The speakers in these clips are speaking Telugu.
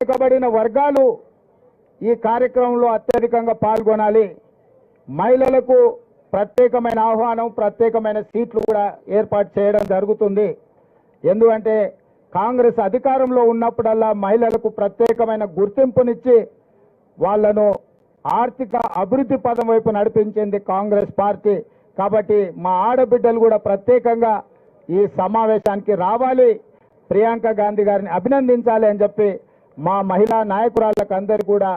వెనుకబడిన వర్గాలు ఈ కార్యక్రమంలో అత్యధికంగా పాల్గొనాలి. మహిళలకు ప్రత్యేకమైన ఆహ్వానం, ప్రత్యేకమైన సీట్లు కూడా ఏర్పాటు చేయడం జరుగుతుంది. ఎందుకంటే కాంగ్రెస్ అధికారంలో ఉన్నప్పుడల్లా మహిళలకు ప్రత్యేకమైన గుర్తింపునిచ్చి వాళ్లను ఆర్థిక అభివృద్ధి పదం వైపు నడిపించింది కాంగ్రెస్ పార్టీ. కాబట్టి మా ఆడబిడ్డలు కూడా ప్రత్యేకంగా ఈ సమావేశానికి రావాలి, ప్రియాంక గాంధీ గారిని అభినందించాలి అని చెప్పి మా మహిళా నాయకురాళ్ళకు అందరు కూడా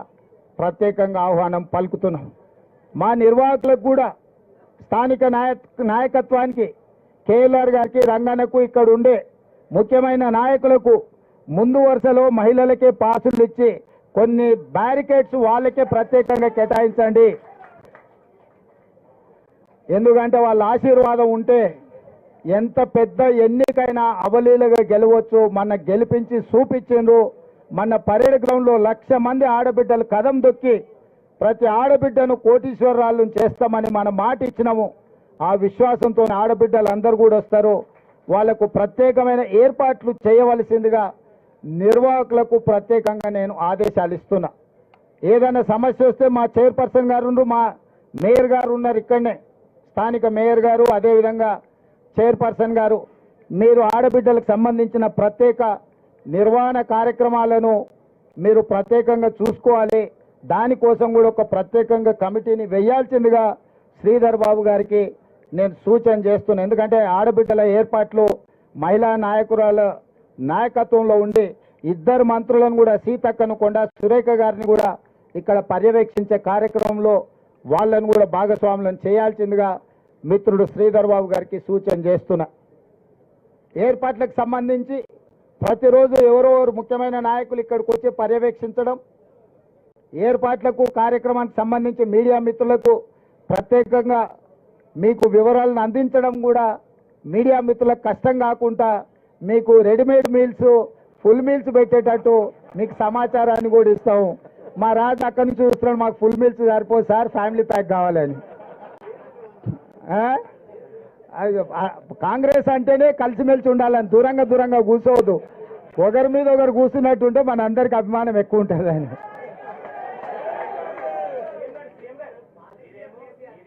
ప్రత్యేకంగా ఆహ్వానం పలుకుతున్నాం. మా నిర్వాహకులకు కూడా స్థానిక నాయకత్వానికి కేఎల్ఆర్ గారికి, రంగన్నకు, ఇక్కడ ఉండే ముఖ్యమైన నాయకులకు ముందు వరుసలో మహిళలకే పాసులు ఇచ్చి కొన్ని బ్యారికేడ్స్ వాళ్ళకే ప్రత్యేకంగా కేటాయించండి. ఎందుకంటే వాళ్ళ ఆశీర్వాదం ఉంటే ఎంత పెద్ద ఎన్నికైనా అవలీలగా గెలవచ్చు. మన గెలిపించి చూపించిండ్రు. మన పరేడ్ గ్రౌండ్లో 1,00,000 మంది ఆడబిడ్డలు కదం దొక్కి ప్రతి ఆడబిడ్డను కోటీశ్వరరాళ్ళను చేస్తామని మనం మాట ఇచ్చినాము. ఆ విశ్వాసంతో ఆడబిడ్డలు అందరూ కూడా వస్తారు. వాళ్లకు ప్రత్యేకమైన ఏర్పాట్లు చేయవలసిందిగా నిర్వాహకులకు ప్రత్యేకంగా నేను ఆదేశాలు ఇస్తున్నా. ఏదైనా సమస్య వస్తే మా చైర్పర్సన్ గారు ఉన్నారు, మా మేయర్ గారు ఉన్నారు, ఇక్కడనే స్థానిక మేయర్ గారు, అదేవిధంగా చైర్పర్సన్ గారు, మీరు ఆడబిడ్డలకు సంబంధించిన ప్రత్యేక నిర్వహణ కార్యక్రమాలను మీరు ప్రత్యేకంగా చూసుకోవాలి. దానికోసం కూడా ఒక ప్రత్యేకంగా కమిటీని వేయాల్సిందిగా శ్రీధర్ బాబు గారికి నేను సూచన చేస్తున్నాను. ఎందుకంటే ఆడబిడ్డల ఏర్పాట్లు మహిళా నాయకురాల నాయకత్వంలో ఉండి 2 మంత్రులను కూడా, సీతక్కను కొండా సురేఖ గారిని కూడా ఇక్కడ పర్యవేక్షించే కార్యక్రమంలో వాళ్ళను కూడా భాగస్వాములను చేయాల్సిందిగా మిత్రుడు శ్రీధర్ బాబు గారికి సూచన చేస్తున్నా. ఏర్పాట్లకు సంబంధించి ప్రతిరోజు ఎవరెవరు ముఖ్యమైన నాయకులు ఇక్కడికి వచ్చి పర్యవేక్షించడం, ఏర్పాట్లకు కార్యక్రమానికి సంబంధించి మీడియా మిత్రులకు ప్రత్యేకంగా మీకు వివరాలను అందించడం కూడా మీడియా మిత్రులకు కష్టం కాకుండా మీకు రెడీమేడ్ మీల్స్, ఫుల్ మీల్స్ పెట్టేటట్టు మీకు సమాచారాన్ని కూడా ఇస్తాము. మా రాజు అక్కడి నుంచి చూస్తున్నాడు, మాకు ఫుల్ మీల్స్ సరిపోదు సార్, ఫ్యామిలీ ప్యాక్ కావాలని. కాంగ్రెస్ అంటేనే కలిసిమెలిసి ఉండాలని, దూరంగా దూరంగా కూర్చోవద్దు. ఒకరి మీద ఒకరు కూర్చున్నట్టుంటే మన అందరికి అభిమానం ఎక్కువ ఉంటుంది అని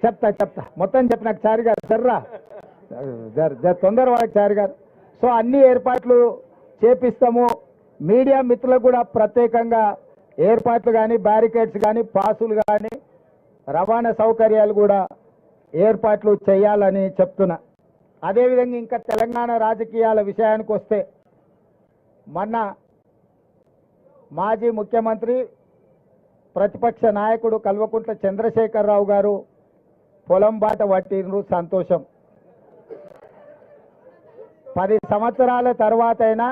చెప్తా మొత్తం చెప్పినాక చారి గారు సర్రా తొందరవాడు చారి గారు. సో అన్ని ఏర్పాట్లు చేపిస్తాము. మీడియా మిత్రులకు కూడా ప్రత్యేకంగా ఏర్పాట్లు కానీ, బ్యారికేడ్స్ కానీ, పాసులు కానీ, రవాణా సౌకర్యాలు కూడా ఏర్పాట్లు చేయాలని చెప్తున్నా. అదేవిధంగా ఇంకా తెలంగాణ రాజకీయాల విషయానికి వస్తే, మొన్న మాజీ ముఖ్యమంత్రి ప్రతిపక్ష నాయకుడు కల్వకుంట్ల చంద్రశేఖరరావు గారు పొలం బాట పట్టిండ్రు, సంతోషం. 10 సంవత్సరాల తర్వాత అయినా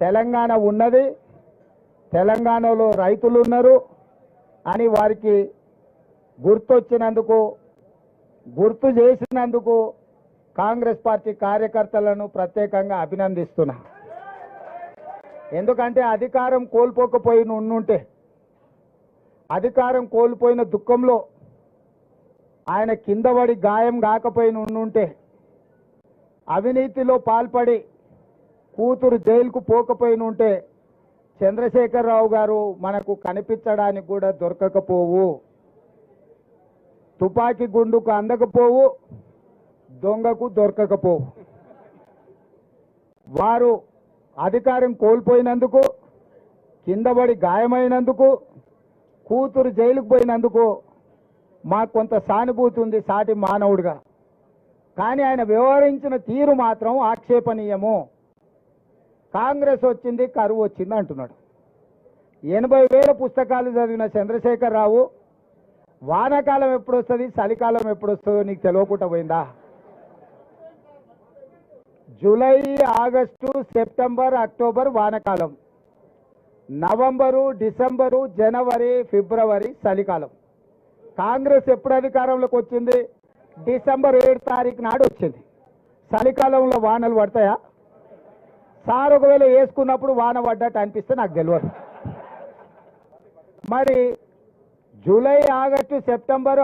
తెలంగాణ ఉన్నది, తెలంగాణలో రైతులు ఉన్నారు అని వారికి గుర్తొచ్చినందుకు, గుర్తు చేసినందుకు కాంగ్రెస్ పార్టీ కార్యకర్తలను ప్రత్యేకంగా అభినందిస్తున్నా. ఎందుకంటే అధికారం కోల్పోకపోయిన ఉండుంటే, అధికారం కోల్పోయిన దుఃఖంలో ఆయన కింద పడి గాయం కాకపోయిన ఉండుంటే, అవినీతిలో పాల్పడి కూతురు జైలుకు పోకపోయిన ఉంటే చంద్రశేఖరరావు గారు మనకు కనిపించడానికి కూడా దొరకకపోవు. తుపాకీ గుండుకు అందకపోవు, దొంగకు దొరకకపోవు. వారు అధికారం కోల్పోయినందుకు, కిందపడి గాయమైనందుకు, కూతురు జైలుకు పోయినందుకు మాకు కొంత సానుభూతి ఉంది సాటి మానవుడిగా. కానీ ఆయన వ్యవహరించిన తీరు మాత్రం ఆక్షేపణీయము. కాంగ్రెస్ వచ్చింది, కరువు వచ్చింది అంటున్నాడు. 80,000 పుస్తకాలు చదివిన చంద్రశేఖరరావు వానాకాలం ఎప్పుడు వస్తుంది, చలికాలం ఎప్పుడు వస్తుందో నీకు తెలియకుండా పోయిందా? జూలై, ఆగస్టు, సెప్టెంబర్, అక్టోబర్ వానాకాలం, నవంబరు, డిసెంబరు, జనవరి, ఫిబ్రవరి చలికాలం. కాంగ్రెస్ ఎప్పుడు అధికారంలోకి వచ్చింది? డిసెంబర్ 7 తారీఖు నాడు వచ్చింది. చలికాలంలో వానలు పడతాయా? సార్ ఒకవేళ వేసుకున్నప్పుడు వాన పడ్డట్టు అనిపిస్తే నాకు తెలియదు. మరి జూలై, ఆగస్టు, సెప్టెంబరు,